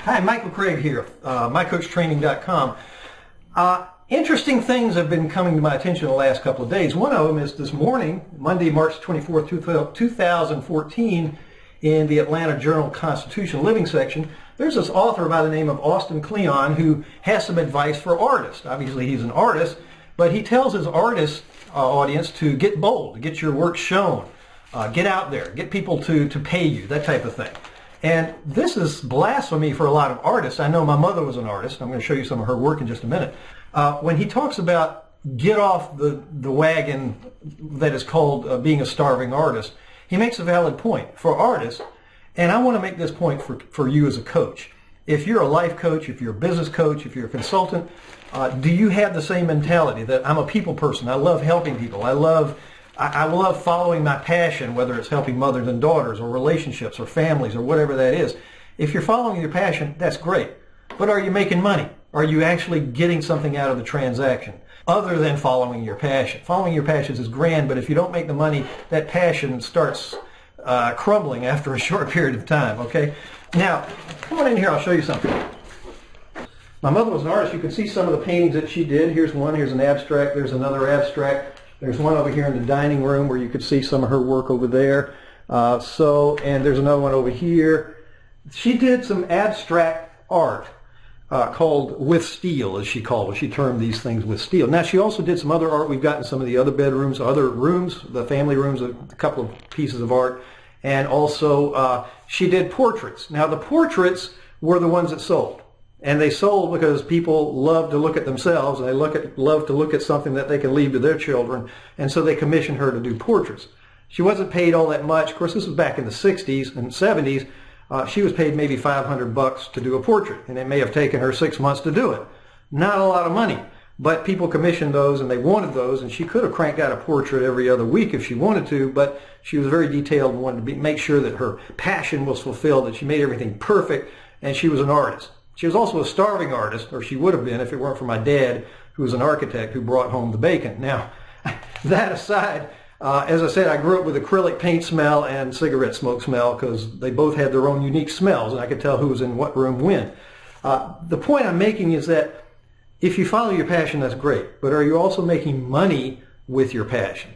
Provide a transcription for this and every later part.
Hi, Michael Craig here, mycoachtraining.com. Interesting things have been coming to my attention the last couple of days. One of them is this morning, Monday, March 24th, 2014, in the Atlanta Journal-Constitution Living section. There's this author by the name of Austin Kleon who has some advice for artists. Obviously, he's an artist, but he tells his artist audience to get bold, to get your work shown, get out there, get people to pay you, that type of thing. And this is blasphemy for a lot of artists. I know my mother was an artist. I'm going to show you some of her work in just a minute. When he talks about get off the wagon that is called being a starving artist, he makes a valid point for artists. And I want to make this point for you as a coach. If you're a life coach, if you're a business coach, if you're a consultant, do you have the same mentality that I'm a people person? I love helping people. I love following my passion, whether it's helping mothers and daughters or relationships or families or whatever that is. If you're following your passion, that's great. But are you making money? Are you actually getting something out of the transaction other than following your passion? Following your passions is grand, but if you don't make the money, that passion starts crumbling after a short period of time, okay? Now, come on in here, I'll show you something. My mother was an artist. You can see some of the paintings that she did. Here's one, here's an abstract, there's another abstract. There's one over here in the dining room where you could see some of her work over there. And there's another one over here. She did some abstract art called with steel, as she called it. She termed these things with steel. Now, she also did some other art. We've got in some of the other bedrooms, other rooms, the family rooms, a couple of pieces of art. And also, she did portraits. Now, the portraits were the ones that sold. And they sold because people love to look at themselves, and they love to look at something that they can leave to their children, and so they commissioned her to do portraits. She wasn't paid all that much. Of course, this was back in the 60s and 70s. She was paid maybe $500 to do a portrait, and it may have taken her 6 months to do it. Not a lot of money, but people commissioned those, and they wanted those, and she could have cranked out a portrait every other week if she wanted to, but she was very detailed and wanted to make sure that her passion was fulfilled, that she made everything perfect, and she was an artist. She was also a starving artist, or she would have been if it weren't for my dad, who was an architect who brought home the bacon. Now, that aside, as I said, I grew up with acrylic paint smell and cigarette smoke smell because they both had their own unique smells, and I could tell who was in what room when. The point I'm making is that if you follow your passion, that's great, but are you also making money with your passion?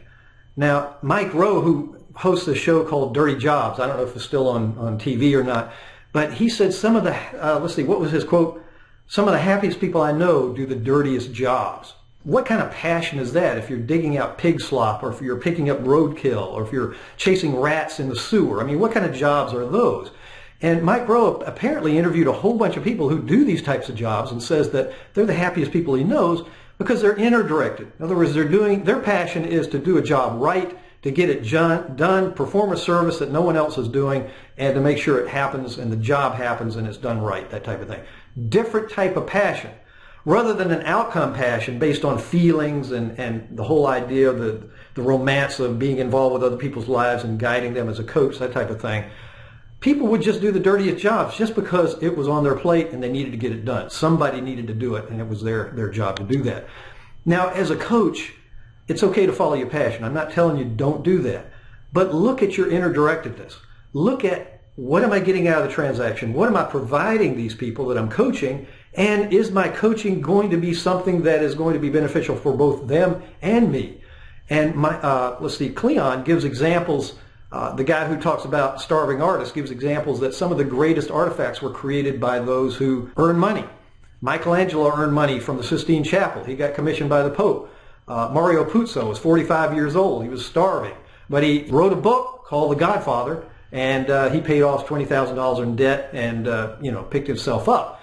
Now, Mike Rowe, who hosts a show called Dirty Jobs, I don't know if it's still on TV or not, but he said some of the, let's see, what was his quote? Some of the happiest people I know do the dirtiest jobs. What kind of passion is that if you're digging out pig slop, or if you're picking up roadkill, or if you're chasing rats in the sewer? I mean, what kind of jobs are those? And Mike Rowe apparently interviewed a whole bunch of people who do these types of jobs and says that they're the happiest people he knows because they're inner directed. In other words, their passion is to do a job right, to get it done, perform a service that no one else is doing, and to make sure it happens and the job happens and it's done right, that type of thing. Different type of passion. Rather than an outcome passion based on feelings and the whole idea of the romance of being involved with other people's lives and guiding them as a coach, that type of thing, people would just do the dirtiest jobs just because it was on their plate and they needed to get it done. Somebody needed to do it, and it was their job to do that. Now, as a coach, it's okay to follow your passion. I'm not telling you don't do that. But look at your inner directedness. Look at what am I getting out of the transaction? What am I providing these people that I'm coaching? And is my coaching going to be something that is going to be beneficial for both them and me? And let's see, Kleon gives examples. The guy who talks about starving artists gives examples that some of the greatest artifacts were created by those who earn money. Michelangelo earned money from the Sistine Chapel. He got commissioned by the Pope. Mario Puzo was 45 years old. He was starving. But he wrote a book called The Godfather, and he paid off $20,000 in debt and picked himself up.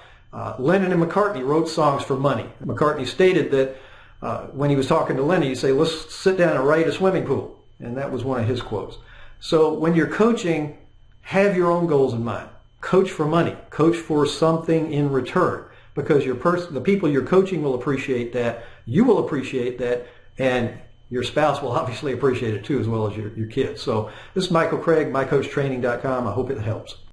Lennon and McCartney wrote songs for money. McCartney stated that when he was talking to Lennon, he'd say, let's sit down and write a swimming pool. And that was one of his quotes. So when you're coaching, have your own goals in mind. Coach for money. Coach for something in return. Because the people you're coaching will appreciate that, you will appreciate that, and your spouse will obviously appreciate it too, as well as your kids. So this is Michael Craig, mycoachtraining.com. I hope it helps.